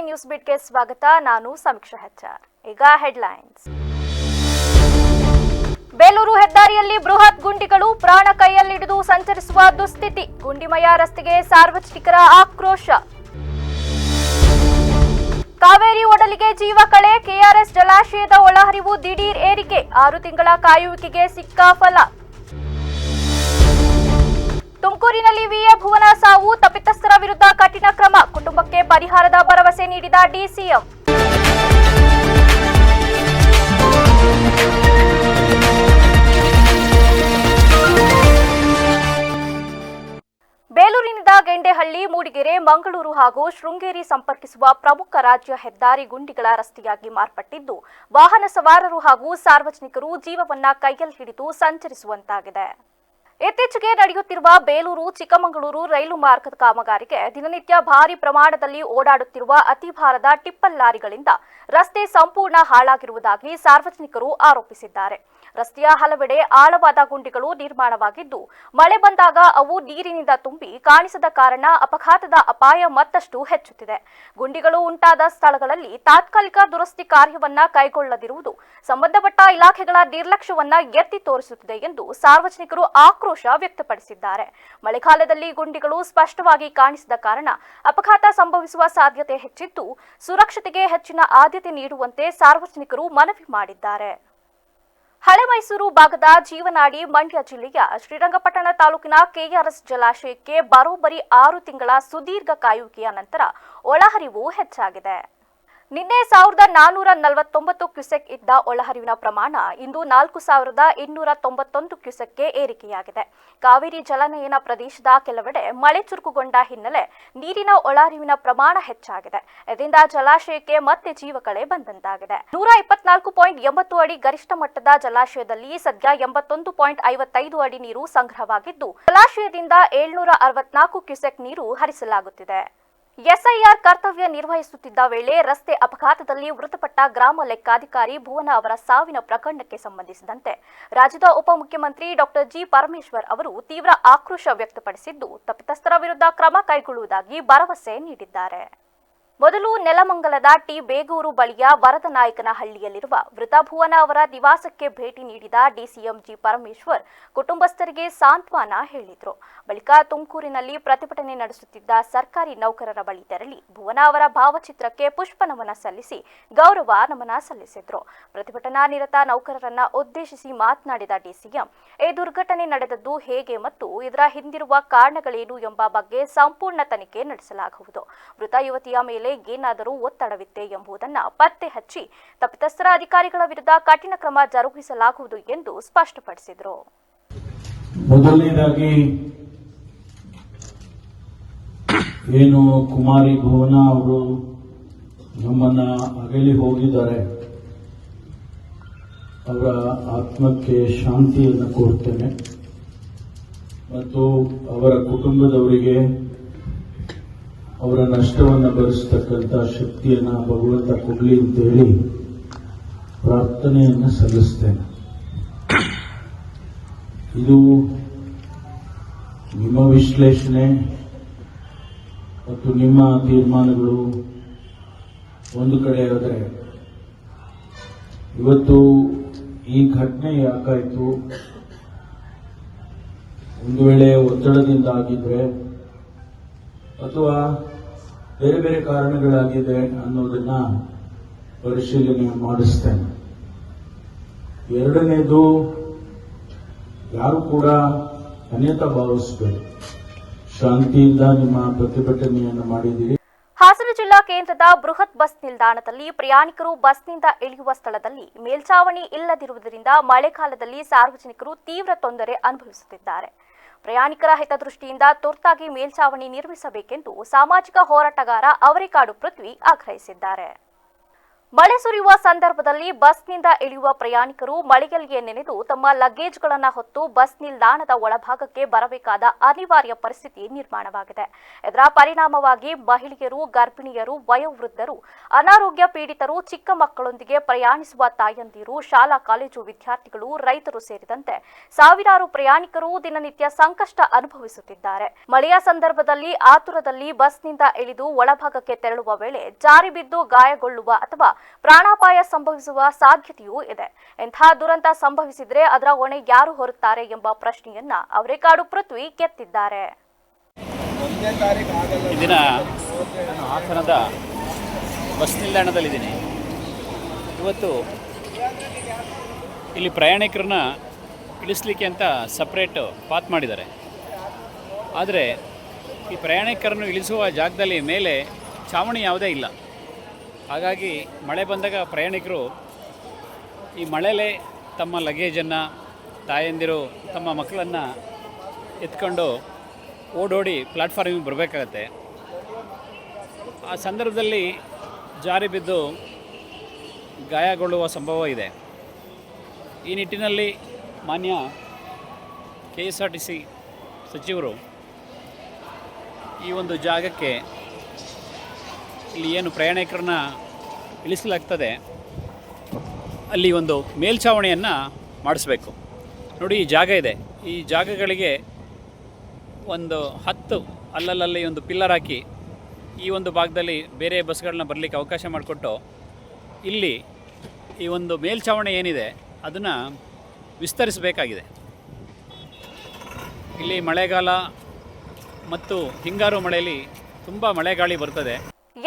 TC news ಬಿಟ್ಗೆ ಸ್ವಾಗತ. ನಾನು ಸಮೀಕ್ಷಾ ಹೆಚ್ಆರ್. ಈಗ ಹೆಡ್ಲೈನ್ಸ್. ಬೇಲೂರು ಹೆದ್ದಾರಿಯಲ್ಲಿ ಬೃಹತ್ ಗುಂಡಿಗಳು, ಪ್ರಾಣ ಕೈಯಲ್ಲಿಡಿದು ಸಂಚರಿಸುವ ದುಸ್ಥಿತಿ. ಗುಂಡಿಮಯ ರಸ್ತೆಗೆ ಸಾರ್ವಜನಿಕರ ಆಕ್ರೋಶ. ಕಾವೇರಿ ಒಡಲಿಗೆ ಜೀವ ಕಳೆ, ಕೆಆರ್ಎಸ್ ಜಲಾಶಯದ ಒಳಹರಿವು ದಿಢೀರ್ ಏರಿಕೆ. 6 ತಿಂಗಳ ಕಾಯುವಿಕೆಗೆ ಸಿಕ್ಕ ಫಲ. ತುಮಕೂರಿನಲ್ಲಿ ವಿಎ ಭುವನ ಸಾವು, ತಪ್ಪಿತಸ್ಥರ ವಿರುದ್ಧ ಕಠಿಣ ಕ್ರಮ. ಕುಟುಂಬಕ್ಕೆ ಪರಿಹಾರದ ಭರವಸೆ ನೀಡಿದ ಡಿಸಿಎಂ. ಬೇಲೂರಿನಿಂದ ಗೆಂಡೆಹಳ್ಳಿ, ಮೂಡಿಗೆರೆ, ಮಂಗಳೂರು ಹಾಗೂ ಶೃಂಗೇರಿ ಸಂಪರ್ಕಿಸುವ ಪ್ರಮುಖ ರಾಜ್ಯ ಹೆದ್ದಾರಿ ಗುಂಡಿಗಳ ರಸ್ತೆಯಾಗಿ ಮಾರ್ಪಟ್ಟಿದ್ದು, ವಾಹನ ಸವಾರರು ಹಾಗೂ ಸಾರ್ವಜನಿಕರು ಜೀವವನ್ನ ಕೈಯಲ್ಲಿ ಹಿಡಿದು ಸಂಚರಿಸುವಂತಾಗಿದೆ. ಇತ್ತೀಚೆಗೆ ನಡೆಯುತ್ತಿರುವ ಬೇಲೂರು ಚಿಕ್ಕಮಗಳೂರು ರೈಲು ಮಾರ್ಗದ ಕಾಮಗಾರಿಗೆ ದಿನನಿತ್ಯ ಭಾರಿ ಪ್ರಮಾಣದಲ್ಲಿ ಓಡಾಡುತ್ತಿರುವ ಅತಿ ಭಾರದ ಟಿಪ್ಪರ್ ಲಾರಿಗಳಿಂದ ರಸ್ತೆ ಸಂಪೂರ್ಣ ಹಾಳಾಗಿರುವುದಾಗಿ ಸಾರ್ವಜನಿಕರು ಆರೋಪಿಸಿದ್ದಾರೆ. ರಸ್ತೆಯ ಹಲವೆಡೆ ಆಳವಾದ ಗುಂಡಿಗಳು ನಿರ್ಮಾಣವಾಗಿದ್ದು, ಮಳೆ ಬಂದಾಗ ಅವು ನೀರಿನಿಂದ ತುಂಬಿ ಕಾಣಿಸದ ಕಾರಣ ಅಪಘಾತದ ಅಪಾಯ ಮತ್ತಷ್ಟು ಹೆಚ್ಚುತ್ತಿದೆ. ಗುಂಡಿಗಳು ಉಂಟಾದ ಸ್ಥಳಗಳಲ್ಲಿ ತಾತ್ಕಾಲಿಕ ದುರಸ್ತಿ ಕಾರ್ಯವನ್ನ ಕೈಗೊಳ್ಳದಿರುವುದು ಸಂಬಂಧಪಟ್ಟ ಇಲಾಖೆಗಳ ನಿರ್ಲಕ್ಷ್ಯವನ್ನ ಎತ್ತಿ ತೋರಿಸುತ್ತಿದೆ ಎಂದು ಸಾರ್ವಜನಿಕರು ಆಕ್ರೋಶ ವ್ಯಕ್ತಪಡಿಸಿದ್ದಾರೆ. ಮಳೆಗಾಲದಲ್ಲಿ ಗುಂಡಿಗಳು ಸ್ಪಷ್ಟವಾಗಿ ಕಾಣಿಸದ ಕಾರಣ ಅಪಘಾತ ಸಂಭವಿಸುವ ಸಾಧ್ಯತೆ ಹೆಚ್ಚಿದ್ದು, ಸುರಕ್ಷತೆಗೆ ಹೆಚ್ಚಿನ ಆದ್ಯತೆ ನೀಡುವಂತೆ ಸಾರ್ವಜನಿಕರು ಮನವಿ ಮಾಡಿದ್ದಾರೆ. ಹಳೆ ಮೈಸೂರು ಭಾಗದ ಜೀವನಾಡಿ ಮಂಡ್ಯ ಜಿಲ್ಲೆಯ ಶ್ರೀರಂಗಪಟ್ಟಣ ತಾಲೂಕಿನ ಕೆಆರ್ಎಸ್ ಜಲಾಶಯಕ್ಕೆ ಬರೋಬ್ಬರಿ 6 ತಿಂಗಳ ಸುದೀರ್ಘ ಕಾಯುವಿಕೆಯ ನಂತರ ಒಳಹರಿವು ಹೆಚ್ಚಾಗಿದೆ. ನಿನ್ನೆ 1449 ಕ್ಯೂಸೆಕ್ ಇದ್ದ ಒಳಹರಿವಿನ ಪ್ರಮಾಣ ಇಂದು 4291 ಕ್ಯೂಸೆಕ್ಗೆ ಏರಿಕೆಯಾಗಿದೆ. ಕಾವೇರಿ ಜಲನಯನ ಪ್ರದೇಶದ ಕೆಲವೆಡೆ ಮಳೆ ಚುರುಕುಗೊಂಡ ಹಿನ್ನೆಲೆ ನೀರಿನ ಒಳಹರಿವಿನ ಪ್ರಮಾಣ ಹೆಚ್ಚಾಗಿದೆ. ಇದರಿಂದ ಜಲಾಶಯಕ್ಕೆ ಮತ್ತೆ ಜೀವಕಳೆ ಬಂದಂತಾಗಿದೆ. 124.80 ಅಡಿ ಗರಿಷ್ಠ ಮಟ್ಟದ ಜಲಾಶಯದಲ್ಲಿ ಸದ್ಯ 81.55 ಅಡಿ ನೀರು ಸಂಗ್ರಹವಾಗಿದ್ದು, ಜಲಾಶಯದಿಂದ 764 ಕ್ಯೂಸೆಕ್ ನೀರು ಹರಿಸಲಾಗುತ್ತಿದೆ. ಎಸ್ಐಆರ್ ಕರ್ತವ್ಯ ನಿರ್ವಹಿಸುತ್ತಿದ್ದ ವೇಳೆ ರಸ್ತೆ ಅಪಘಾತದಲ್ಲಿ ಮೃತಪಟ್ಟ ಗ್ರಾಮ ಲೆಕ್ಕಾಧಿಕಾರಿ ಭುವನ ಅವರ ಸಾವಿನ ಪ್ರಕರಣಕ್ಕೆ ಸಂಬಂಧಿಸಿದಂತೆ ರಾಜ್ಯದ ಉಪಮುಖ್ಯಮಂತ್ರಿ ಡಾಕ್ಟರ್ ಜಿ ಪರಮೇಶ್ವರ್ ಅವರು ತೀವ್ರ ಆಕ್ರೋಶ ವ್ಯಕ್ತಪಡಿಸಿದ್ದು, ತಪ್ಪಿತಸ್ಥರ ವಿರುದ್ಧ ಕ್ರಮ ಕೈಗೊಳ್ಳುವುದಾಗಿ ಭರವಸೆ ನೀಡಿದ್ದಾರೆ. ಮೊದಲು ನೆಲಮಂಗಲದ ಟಿ ಬೇಗೂರು ಬಳಿಯ ವರದನಾಯಕನಹಳ್ಳಿಯಲ್ಲಿರುವ ಮೃತ ಭುವನ ಅವರ ನಿವಾಸಕ್ಕೆ ಭೇಟಿ ನೀಡಿದ ಡಿಸಿಎಂ ಜಿ ಪರಮೇಶ್ವರ್ ಕುಟುಂಬಸ್ಥರಿಗೆ ಸಾಂತ್ವನ ಹೇಳಿದರು. ಬಳಿಕ ತುಮಕೂರಿನಲ್ಲಿ ಪ್ರತಿಭಟನೆ ನಡೆಸುತ್ತಿದ್ದ ಸರ್ಕಾರಿ ನೌಕರರ ಬಳಿ ತೆರಳಿ ಭುವನ ಅವರ ಭಾವಚಿತ್ರಕ್ಕೆ ಪುಷ್ಪ ನಮನ ಸಲ್ಲಿಸಿ ಗೌರವ ನಮನ ಸಲ್ಲಿಸಿದರು. ಪ್ರತಿಭಟನಾ ನಿರತ ನೌಕರರನ್ನ ಉದ್ದೇಶಿಸಿ ಮಾತನಾಡಿದ ಡಿಸಿಎಂ, ಈ ದುರ್ಘಟನೆ ನಡೆದದ್ದು ಹೇಗೆ ಮತ್ತು ಇದರ ಹಿಂದಿರುವ ಕಾರಣಗಳೇನು ಎಂಬ ಬಗ್ಗೆ ಸಂಪೂರ್ಣ ತನಿಖೆ ನಡೆಸಲಾಗುವುದು. ಮೃತ ಯುವತಿಯ ಮೇಲೆ ಏನಾದರೂ ಒತ್ತಡವಿತ್ತೆ ಎಂಬುದನ್ನ ಪತ್ತೆ ಹಚ್ಚಿ ತಪ್ಪಿತಸ್ಥರ ಅಧಿಕಾರಿಗಳ ವಿರುದ್ಧ ಕಠಿಣ ಕ್ರಮ ಜರುಗಿಸಲಾಗುವುದು ಎಂದು ಸ್ಪಷ್ಟಪಡಿಸಿದರು. ಮೊದಲನೇದಾಗಿ ಏನು ಕುಮಾರಿ ಭುವನ ಅವರು ನಮ್ಮನ್ನ ಅಗಲಿ ಹೋಗಿದ್ದಾರೆ, ಅವರ ಆತ್ಮಕ್ಕೆ ಶಾಂತಿಯನ್ನು ಕೋರ್ತೇನೆ ಮತ್ತು ಅವರ ಕುಟುಂಬದವರಿಗೆ ಅವರ ನಷ್ಟವನ್ನು ಭರಿಸತಕ್ಕಂಥ ಶಕ್ತಿಯನ್ನು ಭಗವಂತ ಕೊಡಲಿ ಅಂತ ಹೇಳಿ ಪ್ರಾರ್ಥನೆಯನ್ನು ಸಲ್ಲಿಸ್ತೇನೆ. ಇದು ನಿಮ್ಮ ವಿಶ್ಲೇಷಣೆ ಮತ್ತು ನಿಮ್ಮ ತೀರ್ಮಾನಗಳು ಒಂದು ಕಡೆ ಆದರೆ, ಇವತ್ತು ಈ ಘಟನೆ ಯಾಕಾಯಿತು, ಒಂದು ವೇಳೆ ಒತ್ತಡದಿಂದ ಆಗಿದ್ರೆ ಅಥವಾ ಬೇರೆ ಬೇರೆ ಕಾರಣಗಳಾಗಿದೆ ಅನ್ನೋದನ್ನ ಪರಿಶೀಲನೆ ಮಾಡಿಸ್ತೇನೆ. ಎರಡನೇದು, ಯಾರು ಕೂಡ ಅನ್ಯತಾ ಭಾವಿಸಬೇಡಿ, ಶಾಂತಿಯಿಂದ ನಿಮ್ಮ ಪ್ರತಿಭಟನೆಯನ್ನು ಮಾಡಿದ್ದೀರಿ. ಹಾಸನ ಜಿಲ್ಲಾ ಕೇಂದ್ರದ ಬೃಹತ್ ಬಸ್ ನಿಲ್ದಾಣದಲ್ಲಿ ಪ್ರಯಾಣಿಕರು ಬಸ್ನಿಂದ ಇಳಿಯುವ ಸ್ಥಳದಲ್ಲಿ ಮೇಲ್ಛಾವಣಿ ಇಲ್ಲದಿರುವುದರಿಂದ ಮಳೆಗಾಲದಲ್ಲಿ ಸಾರ್ವಜನಿಕರು ತೀವ್ರ ತೊಂದರೆ ಅನುಭವಿಸುತ್ತಿದ್ದಾರೆ. ಪ್ರಯಾಣಿಕರ ಹಿತದೃಷ್ಟಿಯಿಂದ ತುರ್ತಾಗಿ ಮೇಲ್ಛಾವಣಿ ನಿರ್ಮಿಸಬೇಕೆಂದು ಸಾಮಾಜಿಕ ಹೋರಾಟಗಾರ ಅವರೇಕಾಡು ಪೃಥ್ವಿ ಆಗ್ರಹಿಸಿದ್ದಾರೆ. ಮಳೆ ಸುರಿಯುವ ಸಂದರ್ಭದಲ್ಲಿ ಬಸ್ನಿಂದ ಇಳಿಯುವ ಪ್ರಯಾಣಿಕರು ಮಳೆಯಲ್ಲಿಯೇ ನೆನೆದು ತಮ್ಮ ಲಗೇಜ್ಗಳನ್ನು ಹೊತ್ತು ಬಸ್ ನಿಲ್ದಾಣದ ಒಳಭಾಗಕ್ಕೆ ಬರಬೇಕಾದ ಅನಿವಾರ್ಯ ಪರಿಸ್ಥಿತಿ ನಿರ್ಮಾಣವಾಗಿದೆ. ಇದರ ಪರಿಣಾಮವಾಗಿ ಮಹಿಳೆಯರು, ಗರ್ಭಿಣಿಯರು, ವಯೋವೃದ್ಧರು, ಅನಾರೋಗ್ಯ ಪೀಡಿತರು, ಚಿಕ್ಕ ಮಕ್ಕಳೊಂದಿಗೆ ಪ್ರಯಾಣಿಸುವ ತಾಯಂದಿರು, ಶಾಲಾ ಕಾಲೇಜು ವಿದ್ಯಾರ್ಥಿಗಳು, ರೈತರು ಸೇರಿದಂತೆ ಸಾವಿರಾರು ಪ್ರಯಾಣಿಕರು ದಿನನಿತ್ಯ ಸಂಕಷ್ಟ ಅನುಭವಿಸುತ್ತಿದ್ದಾರೆ. ಮಳೆಯ ಸಂದರ್ಭದಲ್ಲಿ ಆತುರದಲ್ಲಿ ಬಸ್ನಿಂದ ಇಳಿದು ಒಳಭಾಗಕ್ಕೆ ತೆರಳುವ ವೇಳೆ ಜಾರಿ ಬಿದ್ದು ಗಾಯಗೊಳ್ಳುವ ಅಥವಾ ಪ್ರಾಣಾಪಾಯ ಸಂಭವಿಸುವ ಸಾಧ್ಯತೆಯೂ ಇದೆ. ಇಂತಹ ದುರಂತ ಸಂಭವಿಸಿದರೆ ಅದರ ಹೊಣೆ ಯಾರು ಹೊರುತ್ತಾರೆ ಎಂಬ ಪ್ರಶ್ನೆಯನ್ನ ಅವರೇಕಾಡು ಪೃಥ್ವಿ ಕೆತ್ತಿದ್ದಾರೆ. ಇದನ್ನ ನಾನು ಹಾಸನದ ಬಸ್ ನಿಲ್ದಾಣದಲ್ಲಿದ್ದೀನಿ. ಇವತ್ತು ಇಲ್ಲಿ ಪ್ರಯಾಣಿಕರನ್ನ ಇಳಿಸ್ಲಿಕ್ಕೆ ಅಂತ ಸಪ್ರೇಟ್ ಪಾತ್ ಮಾಡಿದ್ದಾರೆ. ಆದರೆ ಈ ಪ್ರಯಾಣಿಕರನ್ನು ಇಳಿಸುವ ಜಾಗದಲ್ಲಿ ಮೇಲೆ ಛಾವಣಿ ಯಾವುದೇ ಇಲ್ಲ. ಹಾಗಾಗಿ ಮಳೆ ಬಂದಾಗ ಪ್ರಯಾಣಿಕರು ಈ ಮಳೆಯಲ್ಲೇ ತಮ್ಮ ಲಗೇಜನ್ನು, ತಾಯಂದಿರು ತಮ್ಮ ಮಕ್ಕಳನ್ನು ಎತ್ಕೊಂಡು ಓಡೋಡಿ ಪ್ಲಾಟ್ಫಾರ್ಮಿಗೆ ಬರಬೇಕಾಗತ್ತೆ. ಆ ಸಂದರ್ಭದಲ್ಲಿ ಜಾರಿ ಬಿದ್ದು ಗಾಯಗೊಳ್ಳುವ ಸಂಭವ ಇದೆ. ಈ ನಿಟ್ಟಿನಲ್ಲಿ ಮಾನ್ಯ KSRTC ಸಚಿವರು ಈ ಒಂದು ಜಾಗಕ್ಕೆ ಇಲ್ಲಿ ಏನು ಪ್ರಯಾಣಿಕರನ್ನ ಇಳಿಸಲಾಗ್ತದೆ ಅಲ್ಲಿ ಒಂದು ಮೇಲ್ಛಾವಣಿಯನ್ನು ಮಾಡಿಸ್ಬೇಕು. ನೋಡಿ, ಈ ಜಾಗ ಇದೆ. ಈ ಜಾಗಗಳಿಗೆ ಒಂದು 10 ಅಲ್ಲಲ್ಲಿ ಒಂದು ಪಿಲ್ಲರ್ ಹಾಕಿ ಈ ಒಂದು ಭಾಗದಲ್ಲಿ ಬೇರೆ ಬಸ್ಗಳನ್ನ ಬರಲಿಕ್ಕೆ ಅವಕಾಶ ಮಾಡಿಕೊಟ್ಟು ಇಲ್ಲಿ ಈ ಒಂದು ಮೇಲ್ಛಾವಣಿ ಏನಿದೆ ಅದನ್ನು ವಿಸ್ತರಿಸಬೇಕಾಗಿದೆ. ಇಲ್ಲಿ ಮಳೆಗಾಲ ಮತ್ತು ಹಿಂಗಾರು ಮಳೆಯಲ್ಲಿ ತುಂಬ ಮಳೆಗಾಳಿ ಬರ್ತದೆ.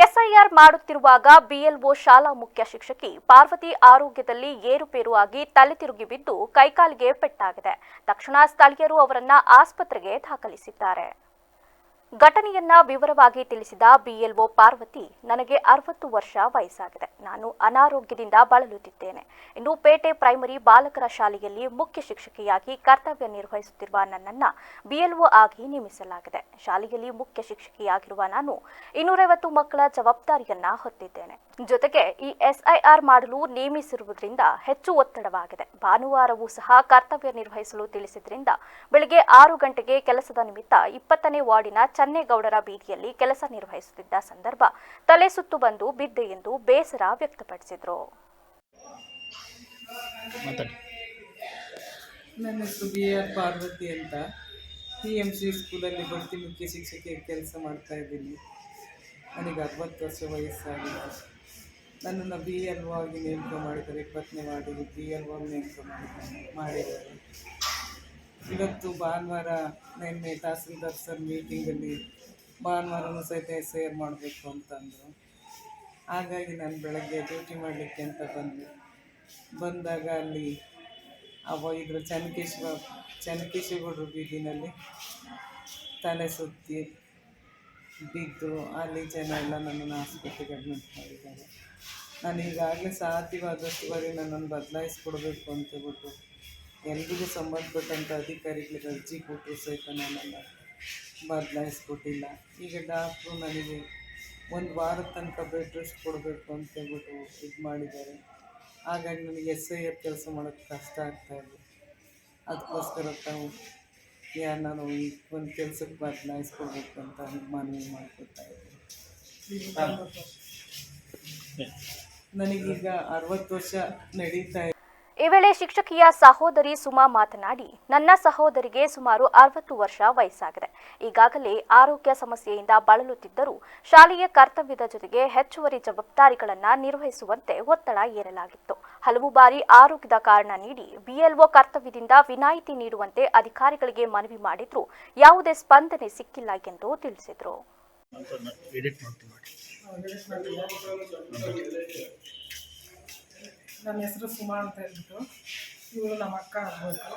ಎಸ್ಐಆರ್ ಮಾಡುತ್ತಿರುವಾಗ ಬಿಎಲ್ಒ ಶಾಲಾ ಮುಖ್ಯ ಶಿಕ್ಷಕಿ ಪಾರ್ವತಿ ಆರೋಗ್ಯದಲ್ಲಿ ಏರುಪೇರು ಆಗಿ ತಲೆ ತಿರುಗಿ ಬಿದ್ದು ಕೈಕಾಲಿಗೆ ಪೆಟ್ಟಾಗಿದೆ. ತಕ್ಷಣ ಸ್ಥಳೀಯರು ಅವರನ್ನ ಆಸ್ಪತ್ರೆಗೆ ದಾಖಲಿಸಿದ್ದಾರೆ. ಘಟನೆಯನ್ನ ವಿವರವಾಗಿ ತಿಳಿಸಿದ ಬಿಎಲ್ಒ ಪಾರ್ವತಿ, ನನಗೆ 60 ವರ್ಷ ವಯಸ್ಸಾಗಿದೆ. ನಾನು ಅನಾರೋಗ್ಯದಿಂದ ಬಳಲುತ್ತಿದ್ದೇನೆ. ಇನ್ನು ಪೇಟೆ ಪ್ರೈಮರಿ ಬಾಲಕರ ಶಾಲೆಯಲ್ಲಿ ಮುಖ್ಯ ಶಿಕ್ಷಕಿಯಾಗಿ ಕರ್ತವ್ಯ ನಿರ್ವಹಿಸುತ್ತಿರುವ ನನ್ನನ್ನು ಬಿಎಲ್ಒ ಆಗಿ ನೇಮಿಸಲಾಗಿದೆ. ಶಾಲೆಯಲ್ಲಿ ಮುಖ್ಯ ಶಿಕ್ಷಕಿಯಾಗಿರುವ ನಾನು 250 ಮಕ್ಕಳ ಜವಾಬ್ದಾರಿಯನ್ನ ಹೊತ್ತಿದ್ದೇನೆ. ಜೊತೆಗೆ ಈ ಎಸ್ಐಆರ್ ಮಾಡಲು ನೇಮಿಸಿರುವುದರಿಂದ ಹೆಚ್ಚು ಒತ್ತಡವಾಗಿದೆ. ಭಾನುವಾರವೂ ಸಹ ಕರ್ತವ್ಯ ನಿರ್ವಹಿಸಲು ತಿಳಿಸಿದ್ರಿಂದ ಬೆಳಗ್ಗೆ 6 ಗಂಟೆಗೆ ಕೆಲಸದ ನಿಮಿತ್ತ 20ನೇ ವಾರ್ಡಿನ ಚನ್ನೇಗೌಡರ ಬೀದಿಯಲ್ಲಿ ಕೆಲಸ ನಿರ್ವಹಿಸುತ್ತಿದ್ದ ಸಂದರ್ಭ ತಲೆ ಸುತ್ತು ಬಂದು ಬಿದ್ದೆ ಎಂದು ಬೇಸರ ವ್ಯಕ್ತಪಡಿಸಿದರು. ನನ್ನ ಹೆಸರು BR ಪಾರ್ವತಿ ಅಂತ. TMC ಸ್ಕೂಲಲ್ಲಿ ಬಡ್ತಿ ಮುಖ್ಯ ಶಿಕ್ಷಕಿ ಕೆಲಸ ಮಾಡ್ತಾ ಇದ್ದೀನಿ. ನನಗೆ 60 ವರ್ಷ ವಯಸ್ಸಾಗಿದೆ. ನನ್ನನ್ನು BLO ಆಗಿ ನೇಮಕ ಮಾಡಿದ್ದಾರೆ. 20ನೇ ವಾರ್ಡಿಗೆ BLO ನೇಮಕ ಮಾಡಿದ್ದಾರೆ. ಇವತ್ತು ಭಾನುವಾರ ನಿನ್ನೆ ತಹಸೀಲ್ದಾರ್ ಸರ್ ಮೀಟಿಂಗಲ್ಲಿ ಭಾನುವಾರನೂ ಸಹಿತ SIR ಮಾಡಬೇಕು ಅಂತಂದರು. ಹಾಗಾಗಿ ನಾನು ಬೆಳಗ್ಗೆ ಡ್ಯೂಟಿ ಮಾಡಲಿಕ್ಕೆ ಅಂತ ಬಂದಾಗ ಅಲ್ಲಿ ಇದ್ರ ಚನ್ನಕೇಶಗೌಡರು ಬೀದಿನಲ್ಲಿ ತಲೆ ಸುತ್ತಿ ಬಿದ್ದು ಅಲ್ಲಿ ಜನ ಎಲ್ಲ ನನ್ನನ್ನು ಆಸ್ಪತ್ರೆಗೆ ಅಡ್ಮಿಟ್ ಮಾಡಿದ್ದಾರೆ. ನಾನು ಈಗಾಗಲೇ ಸಾಧ್ಯವಾದಷ್ಟುವರೆಗೆ ನನ್ನನ್ನು ಬದಲಾಯಿಸ್ಕೊಡ್ಬೇಕು ಅಂತೇಳ್ಬಿಟ್ಟು ಎಲ್ರಿಗೂ ಸಂಬಂಧಪಟ್ಟಂಥ ಅಧಿಕಾರಿಗಳಿಗೆ ಅರ್ಜಿ ಕೊಟ್ಟರು ಸಹಿತ ನನ್ನನ್ನು ಬದಲಾಯಿಸ್ಕೊಟ್ಟಿಲ್ಲ. ಈಗ ಡಾಕ್ಟ್ರು ನನಗೆ 1 ವಾರದ ತನಕ ಬೆಡ್ ರೆಸ್ಟ್ ಕೊಡಬೇಕು ಅಂತೇಳ್ಬಿಟ್ಟು ಇದು ಮಾಡಿದ್ದಾರೆ. ಹಾಗಾಗಿ ನನಗೆ SIR ಕೆಲಸ ಮಾಡೋಕ್ಕೆ ಕಷ್ಟ ಆಗ್ತಾಯಿದೆ. ಅದಕ್ಕೋಸ್ಕರ ತಾವು ನಾನು ಈ ಒಂದು ಕೆಲಸಕ್ಕೆ ಬದಲಾಯಿಸ್ಕೊಡ್ಬೇಕು ಅಂತ ಮನವಿ ಮಾಡ್ಕೊತಾ ಇದ್ದೀನಿ. ನನಗೀಗ 60 ವರ್ಷ ನಡೀತಾ ಇದೆ. ಈ ವೇಳೆ ಶಿಕ್ಷಕಿಯ ಸಹೋದರಿ ಸುಮಾ ಮಾತನಾಡಿ, ನನ್ನ ಸಹೋದರಿಗೆ ಸುಮಾರು 60 ವರ್ಷ ವಯಸ್ಸಾಗಿದೆ. ಈಗಾಗಲೇ ಆರೋಗ್ಯ ಸಮಸ್ಯೆಯಿಂದ ಬಳಲುತ್ತಿದ್ದರೂ ಶಾಲೆಯ ಕರ್ತವ್ಯದ ಜೊತೆಗೆ ಹೆಚ್ಚುವರಿ ಜವಾಬ್ದಾರಿಗಳನ್ನು ನಿರ್ವಹಿಸುವಂತೆ ಒತ್ತಡ ಹೇರಲಾಗಿತ್ತು. ಹಲವು ಬಾರಿ ಆರೋಗ್ಯದ ಕಾರಣ ನೀಡಿ BLO ಕರ್ತವ್ಯದಿಂದ ವಿನಾಯಿತಿ ನೀಡುವಂತೆ ಅಧಿಕಾರಿಗಳಿಗೆ ಮನವಿ ಮಾಡಿದ್ರೂ ಯಾವುದೇ ಸ್ಪಂದನೆ ಸಿಕ್ಕಿಲ್ಲ ಎಂದು ತಿಳಿಸಿದರು. ನನ್ನ ಹೆಸರು ಸುಮಾ ಅಂತ ಹೇಳ್ಬಿಟ್ಟು, ಇವರು ನಮ್ಮ ಅಕ್ಕ ಆಗಬೇಕು.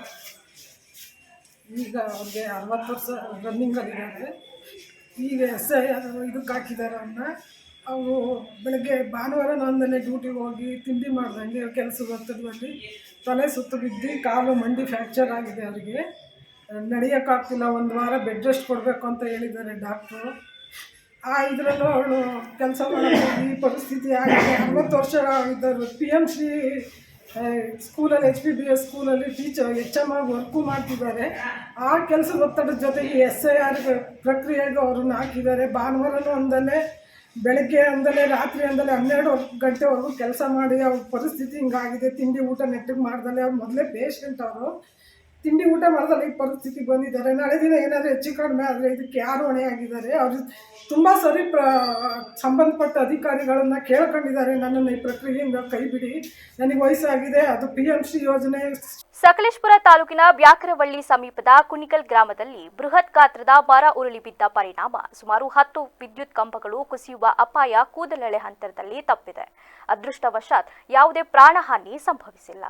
ಈಗ ಅವ್ರಿಗೆ 60 ವರ್ಷ ರನ್ನಿಂಗಲ್ಲಿದ್ದಾರೆ. ಈಗ SIR ಇದಕ್ಕೆ ಹಾಕಿದ್ದಾರೆ ಅವ್ರನ್ನ. ಅವರು ಬೆಳಗ್ಗೆ ಭಾನುವಾರ ನಂದನೇ ಡ್ಯೂಟಿಗೆ ಹೋಗಿ ತಿಂಡಿ ಮಾಡ್ದಂಗೆ ಕೆಲಸದ ಒತ್ತಡದಲ್ಲಿ ತಲೆ ಸುತ್ತು ಬಿದ್ದು ಕಾಲು ಮಂಡಿ ಫ್ರ್ಯಾಕ್ಚರ್ ಆಗಿದೆ. ಅವರಿಗೆ ನಡೆಯೋಕ್ಕಾಗ್ತಿಲ್ಲ. 1 ವಾರ ಬೆಡ್ ರೆಸ್ಟ್ ಕೊಡಬೇಕು ಅಂತ ಹೇಳಿದ್ದಾರೆ ಡಾಕ್ಟ್ರು. ಇದರಲ್ಲೂ ಅವಳು ಕೆಲಸ ಮಾಡೋಕ್ಕೆ ಈ ಪರಿಸ್ಥಿತಿ ಆಗಿದೆ. 60 ವರ್ಷ ಇದ್ದರು. PMC ಸ್ಕೂಲಲ್ಲಿ HPBS ಸ್ಕೂಲಲ್ಲಿ HM ಆಗಿ ವರ್ಕು ಮಾಡ್ತಿದ್ದಾರೆ. ಆ ಕೆಲಸದ ಒತ್ತಡದ ಜೊತೆಗೆ SIR ಪ್ರಕ್ರಿಯೆಗೆ ಅವ್ರನ್ನ ಹಾಕಿದ್ದಾರೆ. ಭಾನುವಾರನೂ ಒಂದಲ್ಲೇ ಬೆಳಗ್ಗೆ ಅಂದಲೇ ರಾತ್ರಿ ಅಂದಲೇ 12 ಗಂಟೆವರೆಗೂ ಕೆಲಸ ಮಾಡಿ ಅವ್ರ ಪರಿಸ್ಥಿತಿ ಹಿಂಗಾಗಿದೆ. ತಿಂಡಿ ಊಟ ನೆಟ್ಟಿಗೆ ಮಾಡ್ದಲೆ ಅವ್ರು ಮೊದಲೇ ಪೇಷಂಟ್ ಅವರು ತಿಂಡಿ ಊಟ ಮಾಡ್ದಲ್ಲ ಈ ಪರಿಸ್ಥಿತಿ ಬಂದಿದ್ದಾರೆ. ನಾಳೆ ದಿನ ಏನಾದರೂ ಹೆಚ್ಚು ಕಡಿಮೆ ಆದರೆ ಇದಕ್ಕೆ ಯಾರು ಹೊಣೆಯಾಗಿದ್ದಾರೆ? ಅವರು ತುಂಬ ಸರಿ ಸಂಬಂಧಪಟ್ಟ ಅಧಿಕಾರಿಗಳನ್ನು ಕೇಳ್ಕೊಂಡಿದ್ದಾರೆ, ನನ್ನನ್ನು ಈ ಪ್ರಕ್ರಿಯೆಯಿಂದ ಕೈ ಬಿಡಿ, ನನಗೆ ವಯಸ್ಸಾಗಿದೆ, ಅದು PMC ಯೋಜನೆ. ಸಕಲೇಶಪುರ ತಾಲೂಕಿನ ಬ್ಯಾಕರವಳ್ಳಿ ಸಮೀಪದ ಕುಣಿಗಲ್ ಗ್ರಾಮದಲ್ಲಿ ಬೃಹತ್ ಗಾತ್ರದ ಮರ ಉರುಳಿ ಬಿದ್ದ ಪರಿಣಾಮ ಸುಮಾರು 10 ವಿದ್ಯುತ್ ಕಂಬಗಳು ಕುಸಿಯುವ ಅಪಾಯ ಕೂದಲೆಳೆ ಹಂತದಲ್ಲಿ ತಪ್ಪಿದೆ. ಅದೃಷ್ಟವಶಾತ್ ಯಾವುದೇ ಪ್ರಾಣಹಾನಿ ಸಂಭವಿಸಿಲ್ಲ.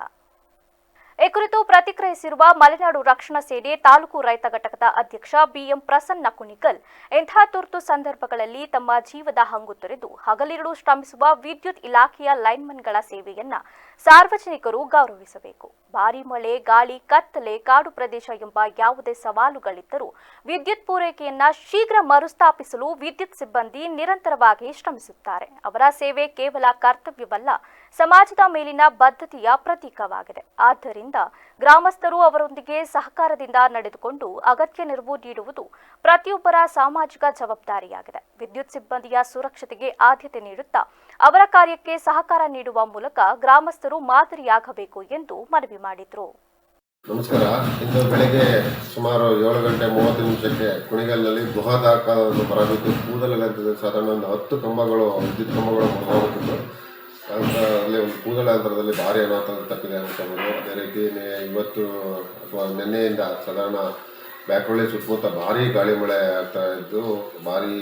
ಈ ಕುರಿತು ಪ್ರತಿಕ್ರಿಯಿಸಿರುವ ಮಲೆನಾಡು ರಕ್ಷಣಾ ಸೇನೆ ತಾಲೂಕು ರೈತ ಘಟಕದ ಅಧ್ಯಕ್ಷ BM ಪ್ರಸನ್ನ ಕುಣಿಗಲ್, ಇಂತಹ ತುರ್ತು ಸಂದರ್ಭಗಳಲ್ಲಿ ತಮ್ಮ ಜೀವದ ಹಂಗು ತೊರೆದು ಹಗಲಿರುಳು ಶ್ರಮಿಸುವ ವಿದ್ಯುತ್ ಇಲಾಖೆಯ ಲೈನ್ಮನ್ಗಳ ಸೇವೆಯನ್ನ ಸಾರ್ವಜನಿಕರು ಗೌರವಿಸಬೇಕು. ಭಾರೀ ಮಳೆ, ಗಾಳಿ, ಕತ್ತಲೆ, ಕಾಡು ಪ್ರದೇಶ ಎಂಬ ಯಾವುದೇ ಸವಾಲುಗಳಿದ್ದರೂ ವಿದ್ಯುತ್ ಪೂರೈಕೆಯನ್ನ ಶೀಘ್ರ ಮರುಸ್ಥಾಪಿಸಲು ವಿದ್ಯುತ್ ಸಿಬ್ಬಂದಿ ನಿರಂತರವಾಗಿ ಶ್ರಮಿಸುತ್ತಾರೆ. ಅವರ ಸೇವೆ ಕೇವಲ ಕರ್ತವ್ಯವಲ್ಲ, ಸಮಾಜದ ಮೇಲಿನ ಬದ್ಧತೆಯ ಪ್ರತೀಕವಾಗಿದೆ. ಆದ್ದರಿಂದ ಗ್ರಾಮಸ್ಥರು ಅವರೊಂದಿಗೆ ಸಹಕಾರದಿಂದ ನಡೆದುಕೊಂಡು ಅಗತ್ಯ ನೆರವು ನೀಡುವುದು ಪ್ರತಿಯೊಬ್ಬರ ಸಾಮಾಜಿಕ ಜವಾಬ್ದಾರಿಯಾಗಿದೆ. ವಿದ್ಯುತ್ ಸಿಬ್ಬಂದಿಯ ಸುರಕ್ಷತೆಗೆ ಆದ್ಯತೆ ನೀಡುತ್ತಾ ಅವರ ಕಾರ್ಯಕ್ಕೆ ಸಹಕಾರ ನೀಡುವ ಮೂಲಕ ಗ್ರಾಮಸ್ಥರು ಮಾದರಿಯಾಗಬೇಕು ಎಂದು ಮನವಿ ಮಾಡಿದರು. ನಮಸ್ಕಾರ. ಇಂದು ಬೆಳಗ್ಗೆ ಸುಮಾರು 7 ಗಂಟೆ 30 ನಿಮಿಷಕ್ಕೆ ಕುಣಿಗಲ್ನಲ್ಲಿ ಬೃಹದಾಕಾರದ ಮರ ಬಿದ್ದು ಕೂದಲೆಳೆಂತಿದೆ. ಸಾಧಾರಣ ಒಂದು 10 ಕಂಬಗಳು ವಿದ್ಯುತ್ ಕಂಬಗಳು ಮುರಿದೋಗುತ್ತಿದ್ದು, ಅದರಲ್ಲಿ ಒಂದು ಕೂದಲ ಅಂತರದಲ್ಲಿ ಭಾರಿ ಅನಾಹುತ ತಪ್ಪಿದೆ ಅನ್ಕೋಬೋದು. ಅದೇ ರೀತಿ ಇವತ್ತು ಅಥವಾ ನಿನ್ನೆಯಿಂದ ಸಾಧಾರಣ ಬ್ಯಾಕರಳ್ಳಿ ಸುತ್ತಮುತ್ತ ಭಾರಿ ಗಾಳಿ ಮಳೆ ಆಗ್ತಾ ಇದ್ದು ಭಾರಿ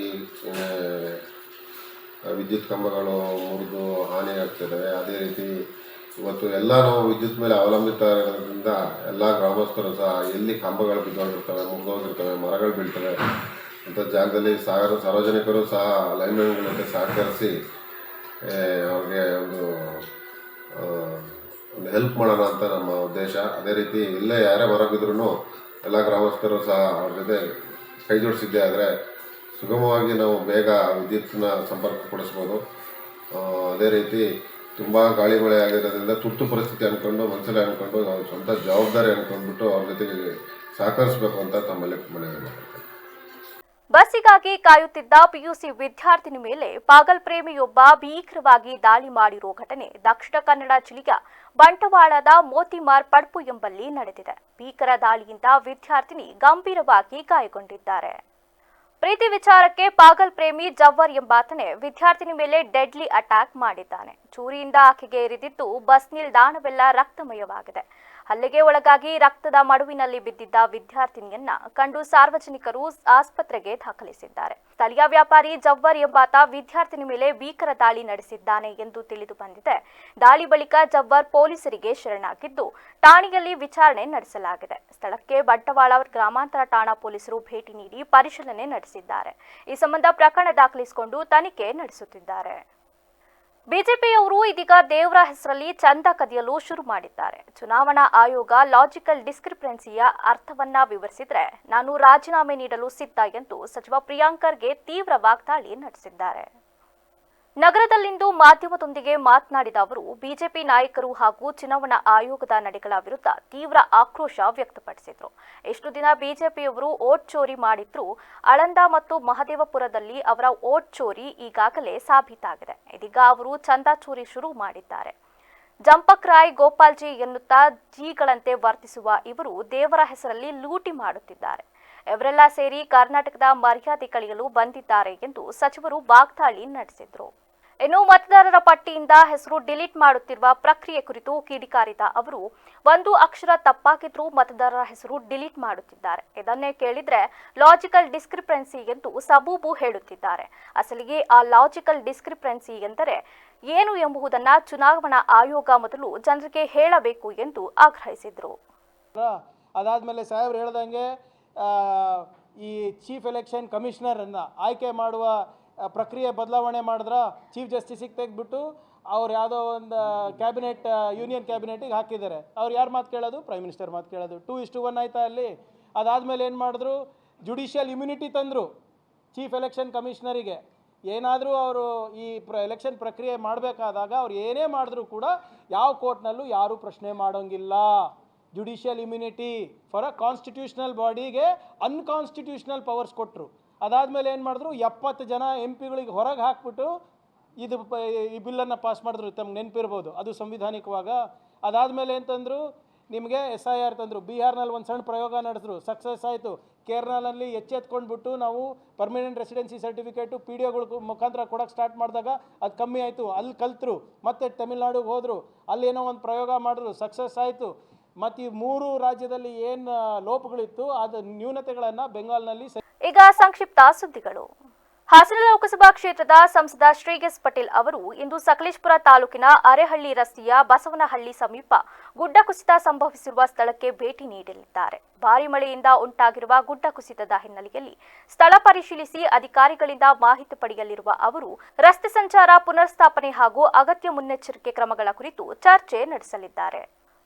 ವಿದ್ಯುತ್ ಕಂಬಗಳು ಮುರಿದು ಹಾನಿ ಆಗ್ತಿದ್ದಾವೆ. ಅದೇ ರೀತಿ ಇವತ್ತು ಎಲ್ಲ ನಾವು ವಿದ್ಯುತ್ ಮೇಲೆ ಅವಲಂಬಿತ ಇರೋದ್ರಿಂದ ಎಲ್ಲ ಗ್ರಾಮಸ್ಥರು ಸಹ ಎಲ್ಲಿ ಕಂಬಗಳು ಬಿದ್ದೋಗಿರ್ತವೆ, ಮುರಿದೋಗಿರ್ತವೆ, ಮರಗಳು ಬೀಳ್ತವೆ ಅಂಥ ಜಾಗದಲ್ಲಿ ಸಾರ್ವಜನಿಕರು ಸಹ ಲೈನ್ಮನ್ಗಳ ಜೊತೆ ಸಹಕರಿಸಿ ಅವ್ರಿಗೆ ಒಂದು ಹೆಲ್ಪ್ ಮಾಡೋಣ ಅಂತ ನಮ್ಮ ಉದ್ದೇಶ. ಅದೇ ರೀತಿ ಇಲ್ಲೇ ಯಾರೇ ಮರ ಬಿದ್ರೂ ಎಲ್ಲ ಗ್ರಾಮಸ್ಥರು ಸಹ ಅವ್ರ ಜೊತೆ ಕೈ ಜೋಡಿಸಿದ್ದೆ ಆದರೆ ಸುಗಮವಾಗಿ ನಾವು ಬೇಗ ವಿದ್ಯುತ್ನ ಸಂಪರ್ಕ ಕೊಡಿಸ್ಬೋದು. ಅದೇ ರೀತಿ ತುಂಬ ಗಾಳಿ ಮಳೆ ಆಗಿರೋದ್ರಿಂದ ತುರ್ತು ಪರಿಸ್ಥಿತಿ ಅಂದ್ಕೊಂಡು ಮನಸ್ಸಲ್ಲಿ ಅಂದ್ಕೊಂಡು ನಾವು ಸ್ವಂತ ಜವಾಬ್ದಾರಿ ಅಂದ್ಕೊಂಡ್ಬಿಟ್ಟು ಅವ್ರ ಜೊತೆಗೆ ಸಹಕರಿಸಬೇಕು ಅಂತ ತಮ್ಮಲ್ಲಿ ಮನವಿ ಮಾಡ್ತಾರೆ. ಬಸ್ಸಿಗಾಗಿ ಕಾಯುತ್ತಿದ್ದ PUC ವಿದ್ಯಾರ್ಥಿನಿ ಮೇಲೆ ಪಾಗಲ್ ಪ್ರೇಮಿಯೊಬ್ಬ ಭೀಕರವಾಗಿ ದಾಳಿ ಮಾಡಿರುವ ಘಟನೆ ದಕ್ಷಿಣ ಕನ್ನಡ ಜಿಲ್ಲೆಯ ಬಂಟವಾಳದ ಮೋತಿಮಾರ್ ಪಡ್ಪು ಎಂಬಲ್ಲಿ ನಡೆದಿದೆ. ಭೀಕರ ದಾಳಿಯಿಂದ ವಿದ್ಯಾರ್ಥಿನಿ ಗಂಭೀರವಾಗಿ ಗಾಯಗೊಂಡಿದ್ದಾರೆ. ಪ್ರೀತಿ ವಿಚಾರಕ್ಕೆ ಪಾಗಲ್ ಪ್ರೇಮಿ ಜವ್ವರ್ ಎಂಬಾತನೇ ವಿದ್ಯಾರ್ಥಿನಿ ಮೇಲೆ ಡೆಡ್ಲಿ ಅಟ್ಯಾಕ್ ಮಾಡಿದ್ದಾನೆ. ಚೂರಿಯಿಂದ ಆಕೆಗೆ ಇರಿದಿದ್ದು ಬಸ್ ನಿಲ್ದಾಣವೆಲ್ಲ ರಕ್ತಮಯವಾಗಿದೆ. ಹಲ್ಲೆಗೆ ಒಳಗಾಗಿ ರಕ್ತದ ಮಡುವಿನಲ್ಲಿ ಬಿದ್ದಿದ್ದ ವಿದ್ಯಾರ್ಥಿನಿಯನ್ನ ಕಂಡು ಸಾರ್ವಜನಿಕರು ಆಸ್ಪತ್ರೆಗೆ ದಾಖಲಿಸಿದ್ದಾರೆ. ಸ್ಥಳೀಯ ವ್ಯಾಪಾರಿ ಜವ್ವರ್ ಎಂಬಾತ ವಿದ್ಯಾರ್ಥಿನಿ ಮೇಲೆ ಭೀಕರ ದಾಳಿ ನಡೆಸಿದ್ದಾನೆ ಎಂದು ತಿಳಿದು ಬಂದಿದೆ. ದಾಳಿ ಬಳಿಕ ಜವ್ವರ್ ಪೊಲೀಸರಿಗೆ ಶರಣಾಗಿದ್ದು ಠಾಣೆಯಲ್ಲಿ ವಿಚಾರಣೆ ನಡೆಸಲಾಗಿದೆ. ಸ್ಥಳಕ್ಕೆ ಬಂಟವಾಳ ಗ್ರಾಮಾಂತರ ಠಾಣಾ ಪೊಲೀಸರು ಭೇಟಿ ನೀಡಿ ಪರಿಶೀಲನೆ ನಡೆಸಿದ್ದಾರೆ. ಈ ಸಂಬಂಧ ಪ್ರಕರಣ ದಾಖಲಿಸಿಕೊಂಡು ತನಿಖೆ ನಡೆಸುತ್ತಿದ್ದಾರೆ. ಬಿಜೆಪಿಯವರು ಇದೀಗ ದೇವರ ಹೆಸರಲ್ಲಿ ಚಂದ ಕದಿಯಲು ಶುರು ಮಾಡಿದ್ದಾರೆ. ಚುನಾವಣಾ ಆಯೋಗ ಲಾಜಿಕಲ್ ಡಿಸ್ಕ್ರಿಪೆನ್ಸಿಯ ಅರ್ಥವನ್ನ ವಿವರಿಸಿದ್ರೆ ನಾನು ರಾಜೀನಾಮೆ ನೀಡಲು ಸಿದ್ಧ ಎಂದು ಸಚಿವ ಪ್ರಿಯಾಂಕ್ ಖರ್ಗೆ ತೀವ್ರ ವಾಗ್ದಾಳಿ ನಡೆಸಿದ್ದಾರೆ. ನಗರದಲ್ಲಿಂದು ಮಾಧ್ಯಮದೊಂದಿಗೆ ಮಾತನಾಡಿದ ಅವರು ಬಿಜೆಪಿ ನಾಯಕರು ಹಾಗೂ ಚುನಾವಣಾ ಆಯೋಗದ ನಡೆಗಳ ವಿರುದ್ಧ ತೀವ್ರ ಆಕ್ರೋಶ ವ್ಯಕ್ತಪಡಿಸಿದರು. ಎಷ್ಟು ದಿನ ಬಿಜೆಪಿಯವರು ಓಟ್ ಚೋರಿ ಮಾಡಿದ್ರೂ ಆಳಂದ ಮತ್ತು ಮಹದೇವಪುರದಲ್ಲಿ ಅವರ ಓಟ್ ಚೋರಿ ಈಗಾಗಲೇ ಸಾಬೀತಾಗಿದೆ. ಇದೀಗ ಅವರು ಚಂದ ಚೋರಿ ಶುರು ಮಾಡಿದ್ದಾರೆ. ಜಂಪಕ್ ರಾಯ್ ಗೋಪಾಲ್ಜಿ ಎನ್ನುತ್ತಾ ಜಿಗಳಂತೆ ವರ್ತಿಸುವ ಇವರು ದೇವರ ಹೆಸರಲ್ಲಿ ಲೂಟಿ ಮಾಡುತ್ತಿದ್ದಾರೆ. ಇವರೆಲ್ಲ ಸೇರಿ ಕರ್ನಾಟಕದ ಮರ್ಯಾದೆ ಕಳೆಯಲು ಬಂದಿದ್ದಾರೆ ಎಂದು ಸಚಿವರು ವಾಗ್ದಾಳಿ ನಡೆಸಿದರು. ಇನ್ನು ಮತದಾರರ ಪಟ್ಟಿಯಿಂದ ಹೆಸರು ಡಿಲೀಟ್ ಮಾಡುತ್ತಿರುವ ಪ್ರಕ್ರಿಯೆ ಕುರಿತು ಕಿಡಿಕಾರಿದ ಅವರು ಒಂದು ಅಕ್ಷರ ತಪ್ಪಾಗಿದ್ರೂ ಮತದಾರರ ಹೆಸರು ಡಿಲೀಟ್ ಮಾಡುತ್ತಿದ್ದಾರೆ. ಇದನ್ನೇ ಕೇಳಿದ್ರೆ ಲಾಜಿಕಲ್ ಡಿಸ್ಕ್ರಿಪೆನ್ಸಿ ಎಂದು ಸಬೂಬು ಹೇಳುತ್ತಿದ್ದಾರೆ. ಅಸಲಿಗೆ ಆ ಲಾಜಿಕಲ್ ಡಿಸ್ಕ್ರಿಪೆನ್ಸಿ ಎಂದರೆ ಏನು ಎಂಬುದನ್ನ ಚುನಾವಣಾ ಆಯೋಗ ಮೊದಲು ಜನರಿಗೆ ಹೇಳಬೇಕು ಎಂದು ಆಗ್ರಹಿಸಿದರು. ಅದಾದಮೇಲೆ ಸಾಹೇಬ್ರು ಹೇಳ್ದಂಗೆ ಈ ಚೀಫ್ ಎಲೆಕ್ಷನ್ ಕಮಿಷನರನ್ನು ಆಯ್ಕೆ ಮಾಡುವ ಪ್ರಕ್ರಿಯೆ ಬದಲಾವಣೆ ಮಾಡಿದ್ರೆ ಚೀಫ್ ಜಸ್ಟಿಸಿಗೆ ತೆಗೆದ್ಬಿಟ್ಟು ಅವ್ರು ಯಾವುದೋ ಒಂದು ಕ್ಯಾಬಿನೆಟ್ ಯೂನಿಯನ್ ಕ್ಯಾಬಿನೆಟಿಗೆ ಹಾಕಿದ್ದಾರೆ. ಅವ್ರು ಯಾರು ಮಾತು ಕೇಳೋದು? ಪ್ರೈಮ್ ಮಿನಿಸ್ಟರ್ ಮಾತು ಕೇಳೋದು. 2:1 ಆಯ್ತಾ ಅಲ್ಲಿ. ಅದಾದಮೇಲೆ ಏನು ಮಾಡಿದ್ರು? ಜುಡಿಷಿಯಲ್ ಇಮ್ಯುನಿಟಿ ತಂದರು. ಚೀಫ್ ಎಲೆಕ್ಷನ್ ಕಮಿಷನರಿಗೆ ಏನಾದರೂ ಅವರು ಈ ಎಲೆಕ್ಷನ್ ಪ್ರಕ್ರಿಯೆ ಮಾಡಬೇಕಾದಾಗ ಅವ್ರು ಏನೇ ಮಾಡಿದ್ರೂ ಕೂಡ ಯಾವ ಕೋರ್ಟ್ನಲ್ಲೂ ಯಾರೂ ಪ್ರಶ್ನೆ ಮಾಡೋಂಗಿಲ್ಲ. Judicial immunity for a constitutional ಬಾಡಿಗೆ ಅನ್ಕಾನ್ಸ್ಟಿಟ್ಯೂಷನಲ್ ಪವರ್ಸ್ ಕೊಟ್ಟರು. ಅದಾದಮೇಲೆ ಏನು ಮಾಡಿದ್ರು, 70 ಜನ MP ಗಳಿಗೆ ಹೊರಗೆ ಹಾಕ್ಬಿಟ್ಟು ಈ ಬಿಲ್ಲನ್ನು ಪಾಸ್ ಮಾಡಿದ್ರು. ತಮ್ಗೆ ನೆನಪಿರ್ಬೋದು, ಅದು ಸಂವಿಧಾನಿಕವಾಗ. ಅದಾದಮೇಲೆ ಅಂತಂದರು, ನಿಮಗೆ SIR ತಂದರು. ಬಿಹಾರ್ನಲ್ಲಿ ಒಂದು ಸಣ್ಣ ಪ್ರಯೋಗ ನಡೆಸಿದ್ರು, ಸಕ್ಸಸ್ ಆಯಿತು. ಕೇರಳನಲ್ಲಿ ಎಚ್ಚೆತ್ಕೊಂಡ್ಬಿಟ್ಟು ನಾವು ಪರ್ಮನೆಂಟ್ ರೆಸಿಡೆನ್ಸಿ ಸರ್ಟಿಫಿಕೇಟು PDOಗಳ ಮುಖಾಂತರ ಕೊಡೋಕ್ಕೆ ಸ್ಟಾರ್ಟ್ ಮಾಡಿದಾಗ ಅದು ಕಮ್ಮಿ ಆಯಿತು. ಅಲ್ಲಿ ಕಲ್ತರು, ಮತ್ತೆ ತಮಿಳ್ನಾಡಿಗೆ ಹೋದರು, ಅಲ್ಲೇನೋ ಒಂದು ಪ್ರಯೋಗ ಮಾಡಿದ್ರು, ಸಕ್ಸಸ್ ಆಯಿತು. ಮತ್ತು ಈ 3 ರಾಜ್ಯದಲ್ಲಿ ಏನು ಲೋಪಗಳಿತ್ತು ಅದು ನ್ಯೂನತೆಗಳನ್ನು ಬೆಂಗಾಲ್ನಲ್ಲಿ. ಈಗ ಸಂಕ್ಷಿಪ್ತ ಸುದ್ದಿಗಳು. ಹಾಸನ ಲೋಕಸಭಾ ಕ್ಷೇತ್ರದ ಸಂಸದ ಶ್ರೀಗಸ್ ಪಟೇಲ್ ಅವರು ಇಂದು ಸಕಲೇಶಪುರ ತಾಲೂಕಿನ ಅರೆಹಳ್ಳಿ ರಸ್ತೆಯ ಬಸವನಹಳ್ಳಿ ಸಮೀಪ ಗುಡ್ಡ ಕುಸಿತ ಸಂಭವಿಸಿರುವ ಸ್ಥಳಕ್ಕೆ ಭೇಟಿ ನೀಡಲಿದ್ದಾರೆ. ಭಾರೀ ಮಳೆಯಿಂದ ಉಂಟಾಗಿರುವ ಗುಡ್ಡ ಕುಸಿತದ ಹಿನ್ನೆಲೆಯಲ್ಲಿ ಸ್ಥಳ ಪರಿಶೀಲಿಸಿ ಅಧಿಕಾರಿಗಳಿಂದ ಮಾಹಿತಿ ಪಡೆಯಲಿರುವ ಅವರು ರಸ್ತೆ ಸಂಚಾರ ಪುನರ್ಸ್ಥಾಪನೆ ಹಾಗೂ ಅಗತ್ಯ ಮುನ್ನೆಚ್ಚರಿಕೆ ಕ್ರಮಗಳ ಕುರಿತು ಚರ್ಚೆ ನಡೆಸಲಿದ್ದಾರೆ.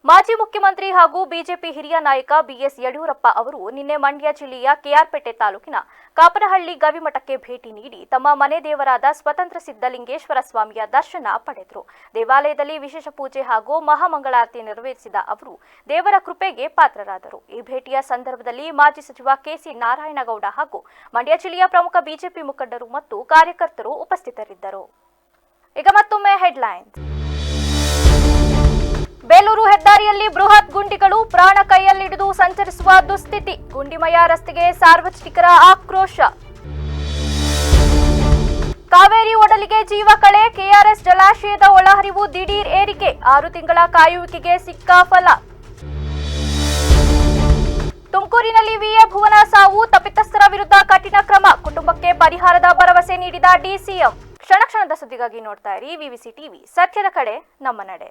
ಮಾಜಿ ಮುಖ್ಯಮಂತ್ರಿ ಹಾಗೂ ಬಿಜೆಪಿ ಹಿರಿಯ ನಾಯಕ BS ಯಡಿಯೂರಪ್ಪ ಅವರು ನಿನ್ನೆ ಮಂಡ್ಯ ಜಿಲ್ಲೆಯ KR ಪೇಟೆ ತಾಲೂಕಿನ ಕಾಪನಹಳ್ಳಿ ಗವಿಮಠಕ್ಕೆ ಭೇಟಿ ನೀಡಿ ತಮ್ಮ ಮನೆ ದೇವರಾದ ಸ್ವತಂತ್ರ ಸಿದ್ಧಲಿಂಗೇಶ್ವರ ಸ್ವಾಮಿಯ ದರ್ಶನ ಪಡೆದರು. ದೇವಾಲಯದಲ್ಲಿ ವಿಶೇಷ ಪೂಜೆ ಹಾಗೂ ಮಹಾಮಂಗಳಾರತಿ ನೆರವೇರಿಸಿದ ಅವರು ದೇವರ ಕೃಪೆಗೆ ಪಾತ್ರರಾದರು. ಈ ಭೇಟಿಯ ಸಂದರ್ಭದಲ್ಲಿ ಮಾಜಿ ಸಚಿವ KC ನಾರಾಯಣಗೌಡ ಹಾಗೂ ಮಂಡ್ಯ ಜಿಲ್ಲೆಯ ಪ್ರಮುಖ ಬಿಜೆಪಿ ಮುಖಂಡರು ಮತ್ತು ಕಾರ್ಯಕರ್ತರು ಉಪಸ್ಥಿತರಿದ್ದರು. ಈಗ ಮತ್ತೊಮ್ಮೆ ಹೆಡ್ಲೈನ್ಸ್. ಬೇಲೂರು ಹೆದ್ದಾರಿಯಲ್ಲಿ ಬೃಹತ್ ಗುಂಡಿಗಳು, ಪ್ರಾಣ ಕೈಯಲ್ಲಿಡಿದು ಸಂಚರಿಸುವ ದುಸ್ಥಿತಿ. ಗುಂಡಿಮಯ ರಸ್ತೆಗೆ ಸಾರ್ವಜನಿಕರ ಆಕ್ರೋಶ. ಕಾವೇರಿ ಒಡಲಿಗೆ ಜೀವ ಕಳೆ, KRS ಜಲಾಶಯದ ಒಳಹರಿವು ದಿಢೀರ್ ಏರಿಕೆ. 6 ತಿಂಗಳ ಕಾಯುವಿಕೆಗೆ ಸಿಕ್ಕ ಫಲ. ತುಮಕೂರಿನಲ್ಲಿ VA ಭುವನ ಸಾವು, ತಪ್ಪಿತಸ್ಥರ ವಿರುದ್ಧ ಕಠಿಣ ಕ್ರಮ. ಕುಟುಂಬಕ್ಕೆ ಪರಿಹಾರದ ಭರವಸೆ ನೀಡಿದ DCM. ಕ್ಷಣ ಕ್ಷಣದ ಸುದ್ದಿಗಾಗಿ ನೋಡ್ತಾ ಇರಿ VVC TV, ಸತ್ಯದ ಕಡೆ ನಮ್ಮ ನಡೆ.